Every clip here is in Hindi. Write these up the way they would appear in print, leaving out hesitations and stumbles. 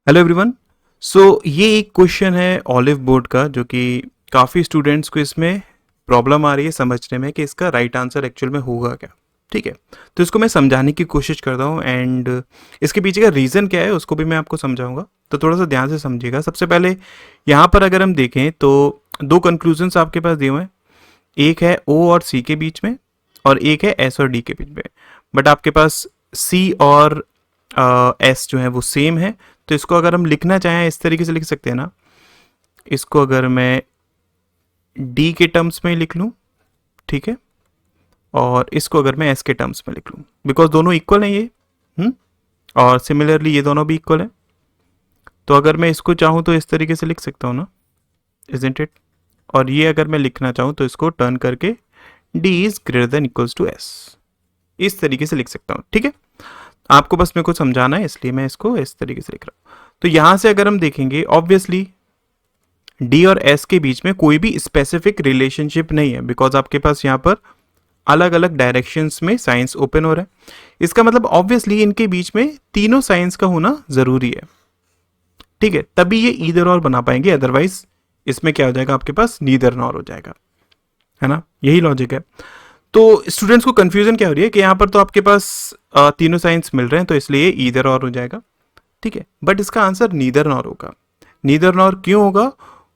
Hello everyone. ये एक क्वेश्चन है ऑलिव बोर्ड का जो कि काफ़ी स्टूडेंट्स को इसमें प्रॉब्लम आ रही है समझने में कि इसका राइट आंसर एक्चुअल में होगा क्या। ठीक है, तो इसको मैं समझाने की कोशिश करता हूँ एंड इसके पीछे का रीज़न क्या है उसको भी मैं आपको समझाऊंगा। तो थोड़ा सा ध्यान से समझिएगा। सबसे पहले यहाँ पर अगर हम देखें तो दो कंक्लूजन्स आपके पास दिए हुए हैं। एक है ओ और सी के बीच में और एक है एस और डी के बीच में। बट आपके पास सी और एस जो है वो सेम है। तो इसको अगर हम लिखना चाहें इस तरीके से लिख सकते हैं ना। इसको अगर मैं डी के टर्म्स में लिख लूँ, ठीक है, और इसको अगर मैं एस के टर्म्स में लिख लूँ बिकॉज दोनों इक्वल हैं ये। और सिमिलरली ये दोनों भी इक्वल है। तो अगर मैं इसको चाहूँ तो इस तरीके से लिख सकता हूँ ना, इजंट इट। और ये अगर मैं लिखना चाहूँ तो इसको टर्न करके D is greater than equals to S, इस तरीके से लिख सकता हूँ। ठीक है, आपको बस मेरे को समझाना है इसलिए मैं इसको इस तरीके से लिख रहा हूँ। तो यहां से अगर हम देखेंगे ऑब्वियसली डी और एस के बीच में कोई भी स्पेसिफिक रिलेशनशिप नहीं है बिकॉज आपके पास यहाँ पर अलग अलग डायरेक्शंस में साइंस ओपन हो रहा है। इसका मतलब ऑब्वियसली इनके बीच में तीनों साइंस का होना जरूरी है। ठीक है, तभी ये ईदर और बना पाएंगे, अदरवाइज इसमें क्या हो जाएगा, आपके पास नीदर नॉर हो जाएगा, है ना। यही लॉजिक है। तो स्टूडेंट्स को कंफ्यूजन क्या हो रही है कि यहाँ पर तो आपके पास तीनों साइंस मिल रहे हैं तो इसलिए ईदर और हो जाएगा। ठीक है, बट इसका आंसर नीदर नॉर होगा। नीदर नॉर क्यों होगा,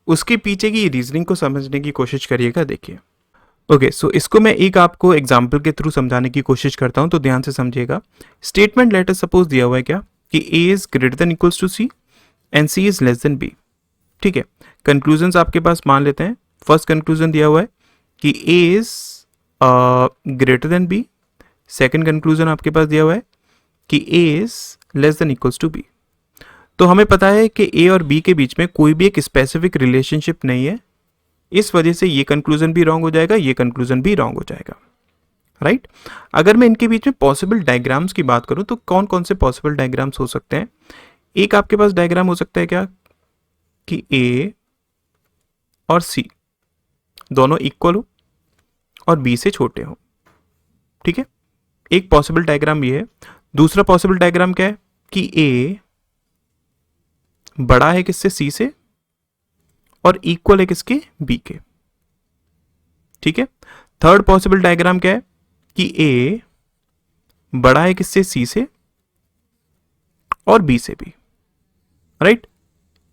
उसके पीछे की रीजनिंग को समझने की कोशिश करिएगा। देखिए ओके, सो इसको मैं एक आपको एग्जाम्पल के थ्रू समझाने की कोशिश करता हूं, तो ध्यान से समझिएगा। स्टेटमेंट लेटर सपोज दिया हुआ है क्या कि A is greater than equals to C and C is less than B. ठीक है, कंक्लूजन आपके पास मान लेते हैं। फर्स्ट कंक्लूजन दिया हुआ है कि A is greater than B. Second conclusion आपके पास दिया हुआ है कि A is less than equals to B. तो हमें पता है कि ए और बी के बीच में कोई भी एक स्पेसिफिक रिलेशनशिप नहीं है। इस वजह से ये कंक्लूजन भी रॉन्ग हो जाएगा, ये कंक्लूजन भी रॉन्ग हो जाएगा, राइट। अगर मैं इनके बीच में पॉसिबल डायग्राम्स की बात करूं तो कौन कौन से पॉसिबल डायग्राम्स हो सकते हैं। एक आपके पास डायग्राम हो सकता है क्या कि ए और सी दोनों इक्वल हो और बी से छोटे हो। ठीक है, एक पॉसिबल डायग्राम ये है। दूसरा पॉसिबल डायग्राम क्या है कि ए बड़ा है किससे, सी से, और इक्वल है किसके, बी के। ठीक है, थर्ड पॉसिबल डायग्राम क्या है कि ए बड़ा है किससे, सी से और बी से भी, राइट।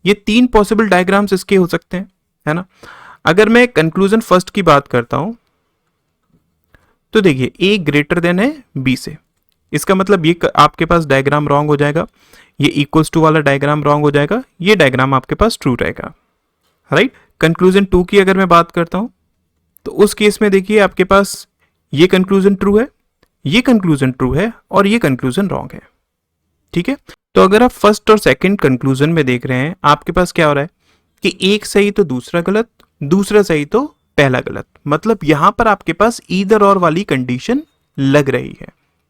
ये तीन पॉसिबल डायग्राम्स इसके हो सकते हैं, है ना। अगर मैं कंक्लूजन फर्स्ट की बात करता हूं तो देखिए ए ग्रेटर देन है बी से। इसका मतलब ये आपके पास डायग्राम रॉन्ग हो जाएगा, ये इक्वल्स टू वाला डायग्राम रॉन्ग हो जाएगा, ये डायग्राम आपके पास ट्रू रहेगा, राइट। कंक्लूजन टू की अगर मैं बात करता हूं तो उस केस में देखिए आपके पास ये कंक्लूजन ट्रू है, ये कंक्लूजन ट्रू है और ये कंक्लूजन रॉन्ग है। ठीक है, तो अगर आप फर्स्ट और सेकंड कंक्लूजन में देख रहे हैं आपके पास क्या हो रहा है कि एक सही तो दूसरा गलत, दूसरा सही तो पहला गलत। मतलब यहां पर आपके पास ईदर और वाली कंडीशन लग रही है,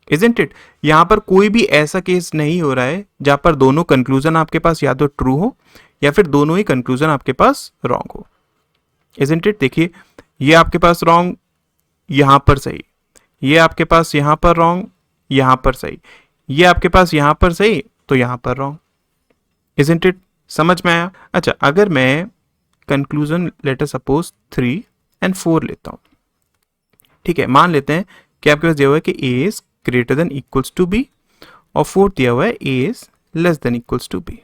इजंट इट। यहां पर कोई भी ऐसा केस नहीं हो रहा है जहां पर दोनों कंक्लूजन आपके पास या तो ट्रू हो या फिर दोनों ही कंक्लूजन आपके पास रॉन्ग हो, इजंट इट। देखिए ये आपके पास रॉन्ग, यहां पर सही, ये आपके पास यहां पर रॉन्ग, यहां पर सही, ये आपके पास यहां पर सही तो यहां पर रॉन्ग, इजंट इट। समझ में आया। अच्छा, अगर मैं कंक्लूजन लेटर सपोज 3 एंड 4 लेता हूं, ठीक है, मान लेते हैं कि आपके पास दिया हुआ है कि A is greater than equals to B और फोर्थ दिया हुआ है A is less than equals to B.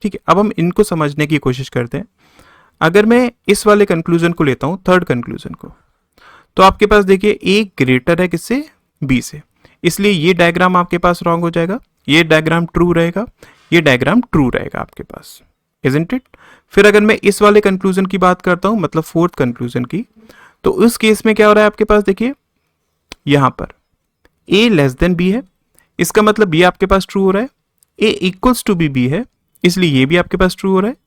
ठीक है, अब हम इनको समझने की कोशिश करते हैं। अगर मैं इस वाले कंक्लूजन को लेता हूं, थर्ड कंक्लूजन को, तो आपके पास देखिए ए ग्रेटर है किससे, बी से, इसलिए ये डायग्राम आपके पास रॉन्ग हो जाएगा, ये डायग्राम ट्रू रहेगा, ये डायग्राम ट्रू रहेगा आपके पास, इजंट इट। फिर अगर मैं इस वाले कंक्लूजन की बात करता हूं, मतलब फोर्थ कंक्लूजन की, तो उस केस में क्या हो रहा है आपके पास, देखिए यहां पर ए लेस देन बी है, इसका मतलब ये आपके पास ट्रू हो रहा है। ए इक्वल्स टू बी है, इसलिए ये भी आपके पास ट्रू हो रहा है।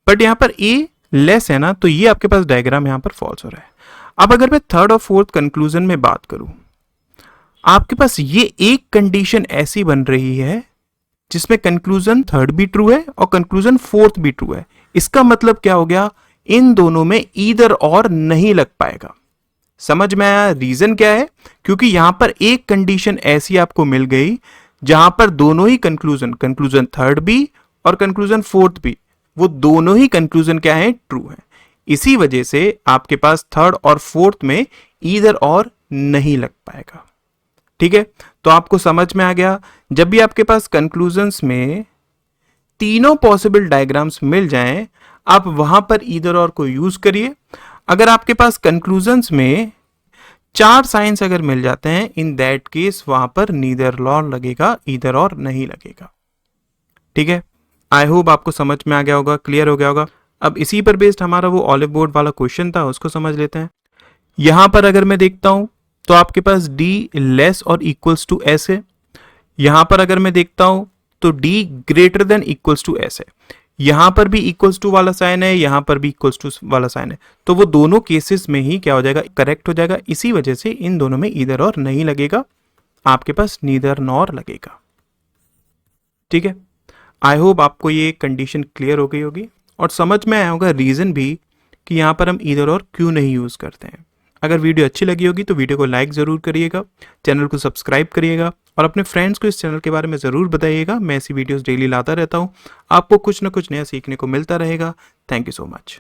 बट यहां पर ए लेस है ना, तो ये आपके पास डायग्राम यहां पर फॉल्स हो रहा है। अब अगर मैं थर्ड और फोर्थ कंक्लूजन में बात करूं, आपके पास ये एक कंडीशन ऐसी बन रही है जिसमें कंक्लूजन थर्ड भी ट्रू है और कंक्लूजन फोर्थ भी ट्रू है। इसका मतलब क्या हो गया, इन दोनों में ईदर और नहीं लग पाएगा। समझ में आया रीजन क्या है, क्योंकि यहां पर एक कंडीशन ऐसी आपको मिल गई जहां पर दोनों ही कंक्लूजन, कंक्लूजन थर्ड भी और कंक्लूजन फोर्थ भी, वो दोनों ही कंक्लूजन क्या है, ट्रू है। इसी वजह से आपके पास थर्ड और फोर्थ में ईदर और नहीं लग पाएगा। ठीक है, तो आपको समझ में आ गया, जब भी आपके पास कंक्लूजन्स में तीनों पॉसिबल डायग्राम्स मिल जाएं, आप वहां पर ईदर और को यूज करिए। अगर आपके पास कंक्लूजन्स में 4 साइंस अगर मिल जाते हैं, इन दैट केस वहां पर नीदर नॉर लगेगा, ईदर और नहीं लगेगा। ठीक है, आई होप आपको समझ में आ गया होगा, क्लियर हो गया होगा। अब इसी पर बेस्ड हमारा वो ऑलिव बोर्ड वाला क्वेश्चन था, उसको समझ लेते हैं। यहां पर अगर मैं देखता हूं तो आपके पास D लेस और इक्वल्स टू S है। यहां पर अगर मैं देखता हूं तो D greater than equals to S है। यहां पर भी इक्वल्स टू वाला साइन है, यहां पर भी इक्वल्स टू वाला साइन है, तो वो दोनों केसेस में ही क्या हो जाएगा, करेक्ट हो जाएगा। इसी वजह से इन दोनों में ईदर और नहीं लगेगा, आपके पास नीदर नॉर लगेगा। ठीक है, आई होप आपको ये कंडीशन क्लियर हो गई होगी और समझ में आया होगा रीजन भी कि यहां पर हम ईदर और क्यों नहीं यूज करते हैं। अगर वीडियो अच्छी लगी होगी तो वीडियो को लाइक ज़रूर करिएगा, चैनल को सब्सक्राइब करिएगा और अपने फ्रेंड्स को इस चैनल के बारे में ज़रूर बताइएगा। मैं ऐसी वीडियोस डेली लाता रहता हूँ, आपको कुछ ना कुछ नया सीखने को मिलता रहेगा। Thank you so much.